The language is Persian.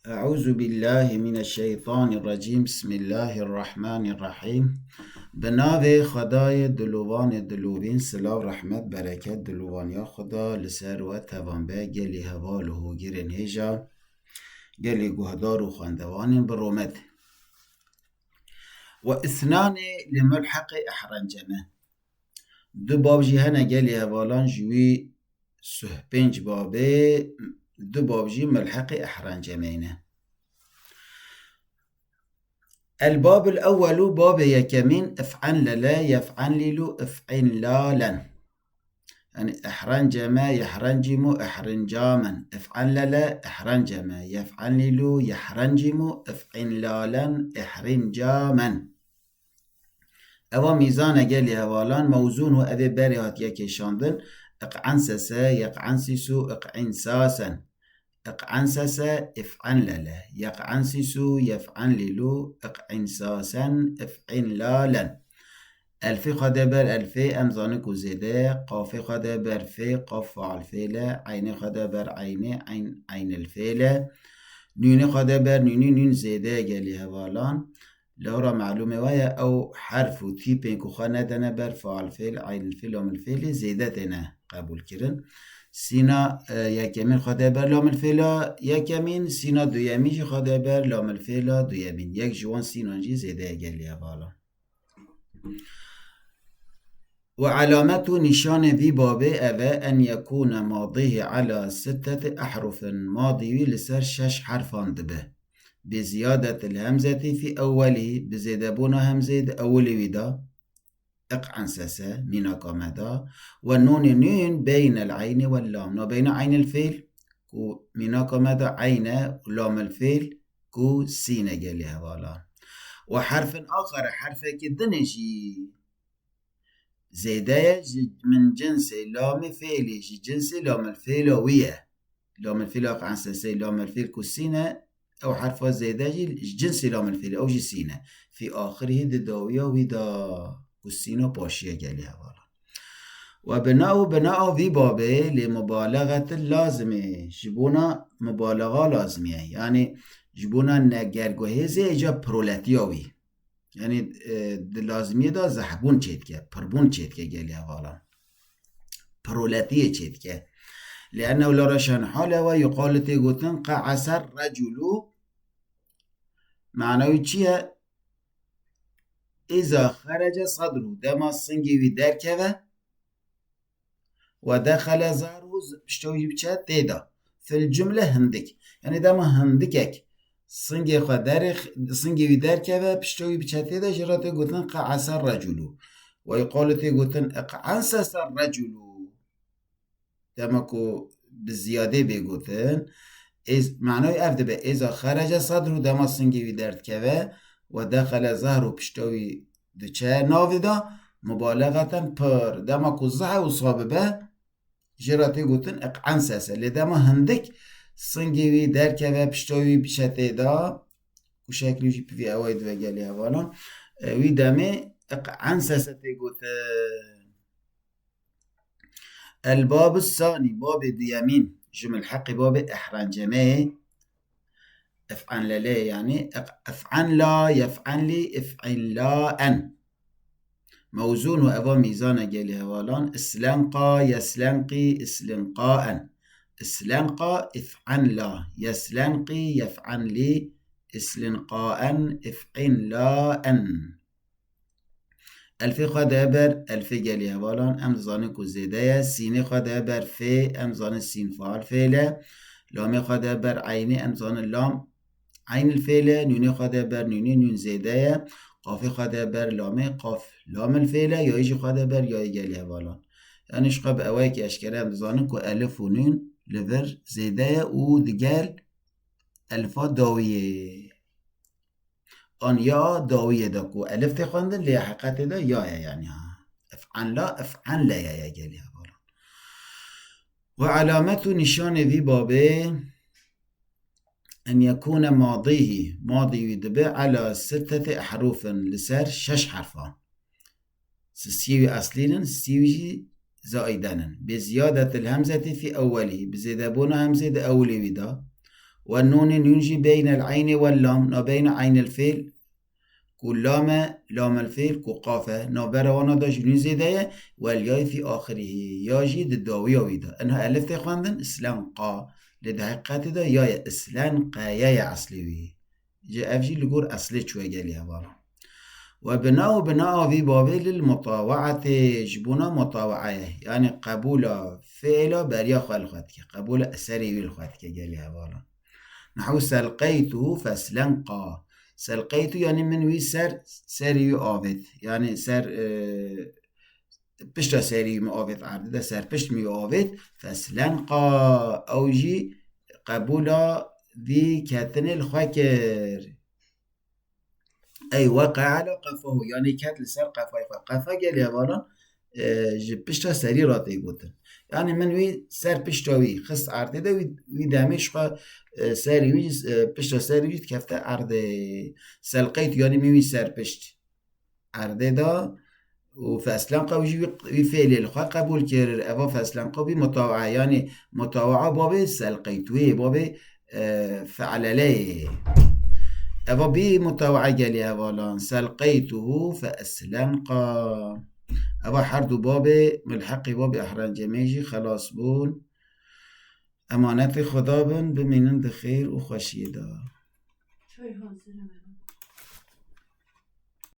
أعوذ بالله من الشیطان الرجیم. بسم الله الرحمن الرحیم. به نام خدای دلوان دلوین، سلاو رحمت برکت دلوانیا خدا لسر و توانبه گلی هوال و هوگیرن هیجا گلی گهدار و خواندوان برومد و اثنان لملحق احرنجمه. دو باب جی هنه گلی هوالان جوی سه پنج بابه، دو باب جی ملحق احرنجمینه. الباب الأول باب يكمين افعن لا يفعن للو افعن لا لن، يعني احرنجما يحرنجمو احرنجاما، افعن لا احرنجما يفعن للو يحرنجمو افعن لا لن احرنجاما. اوا ميزان قالي هوالان موزون و اوه بريات يكيشاندن اقعنسسا يقعنسسو اقعنساسا، اقعنسسا افعن للا يقعنسسو يفعن للو اقعنساسا افعن لالا. الفي خدا بر الفي امزانكو زيده، قافي خدا بر في قاف فعل فيلا، عين خدا بر عين عين الفيلا، نون خدا بر نون زيده قالي هوالان لورا معلومه ويا او حرف و تيبين كو خانه دنا بر فعل فيل عين الفيل وم الفيل زيده دنا قبول كرن. سینا یکمین خواده بر لام الفعلا یکمین، سینا دویمیش خواده بر لام الفعلا دویمین. یک جوان سینانجی زیده گلیه بالا. و علامت نشان ذی بابه اوه ان یکون ماضیه على 6 احرف، ماضی لسر 6 حرفان دبه، بزیادت الهمزه فی اولی، بزیده بونا همزه اولی ویدا اقعنسسا مينا كامدا، والنون نون بين العين واللام، نو بين عين الفيل كو مينا كامدا عين ولام الفيل كو سينة قالي هوالا. وحرف آخر حرف كدنجي زيدايا من جنس لام فيلي جي جنس لام الفيل ويا، لام الفيل اقعنسسا لام الفيل كو سينة، أو حرف زيدا جي جنس لام الفيل أو جي سينة في آخره داوية ويدا كسينو باشية قالي هوالا. وبناء في بابه لمبالغة اللازمة، جبونا مبالغة لازمية، يعني جبونا نگرگوهزه اجا برولتياوي، يعني لازمية دا زحبون چيتكه پربون چيتكه قالي هوالا، برولتية چيتكه، لأنه لرشان حاله ويقال تيغوتن قعسر رجلو، معناه چيه؟ إذا خرج صدره دما صنجي دركبه ودخل ظهره بشتوي بچه تيدا في الجملة هندك، يعني دما هندكك صنجي صنجي دركبه بشتوي بچه تيدا جراته قوتن قعس الرجل، ويقال تيقوتن اقعنسس الرجل، دما كو بالزيادة بيقوتن معناه أفدبه إذا خرج صدره دما صنجي دركبه ودخل ظهره بشتوي دچه ناویدا مبالغتا پر، دما کو زحه و صاببه جراتی گوتن اقعنسسه، لدما هندک صنگیوی درکوه پشتوی بشته دا کو شکلی جی پی اوید و گلی هوالان وی دمه اقعنسسه تی گوتن. الباب الثاني باب ديامين جمل حق باب احرنجمه افعن لا، يعني افعن لا يفعن لي افعن لا ان. موزون وأبا ميزان قالي هوالان اسلنقا يسلنقي اسلنقاء، اسلنقا افعن لا يسلنقي يفعن لي اسلنقاء افعن لا ان. الفي خدا بر الفي قالي هوالان امزانكو زيدايا، سيني خدا بر في امزان السين فعل فيلا، لامي خدا بر عيني امزان اللام عين الفيلة، نوني خدا بر نوني نون زيدايا، قافي خدا بر لامي قاف لام الفيلة، يا يجي خدا بر يا يجي هوالان، يعني شقب اواك اشكالها بزانن كو الف و نون لفر زيدايا و دقال الفا داوية، ان يا داوية داكو الف تخواندن لي حقات دا يا يعني ها افعن لا افعن لا يا يجي هوالان. وعلامة نشان ذي بابه أن يكون ماضيه ماضي يدبع على 6 أحرف لسر 6 حرفان، سيوي أصلين سيوي زائدانا، بزيادة الهمزة في أوله، بزيادة بونا همزة أولي ودا، والنون ينجي بين العين واللام نا بين عين الفيل كلام لام الفيل كقافة نابر وانا دا جنون زيدايا والياء في آخره ياجي دداوية ويدا انها ألف تخواندن اسلنقا لدهقات دا يا اسلنقا يا أصلي جاء أفجي لقور أصلي شوية جالي هبالا وبناء في بابل المطاوعة جبونا مطاوعة يعني قبول فعل بريا خلقتك قبول سري بالخواتك جالي هبالا نحو سلقيته فاسلنقا سلقيته يعني من وي سري آفت يعني سر پشتا سری معاوض عرضه سر پشت معاوض فاسلنقا اوجي قبولا ذي كاتن الخكر أي وقع على قفاه يعني كات لسر قفاه فقفا قال يا بالا جي بشتا سري راتي قوتن يعني من وي سر بشتا وي خص عرضه ده وي دامش سري وي بشتا سري وي كفتا عرضه سلقيت يعني من وي سر بشت عرضه ده وفاسلنقا وي فعل الخا قبول كرر أفا فاسلنقا بي مطاوعة يعني مطاوعة بابي سلقيتوه بابي فعل ليه أفا بي مطاوعة قالي أفالان سلقيته فأسلنقا أفا حردو بابي ملحقي بابي أحران جميجي خلاص بون أمانات خدا بن بمينن دخير وخشيدا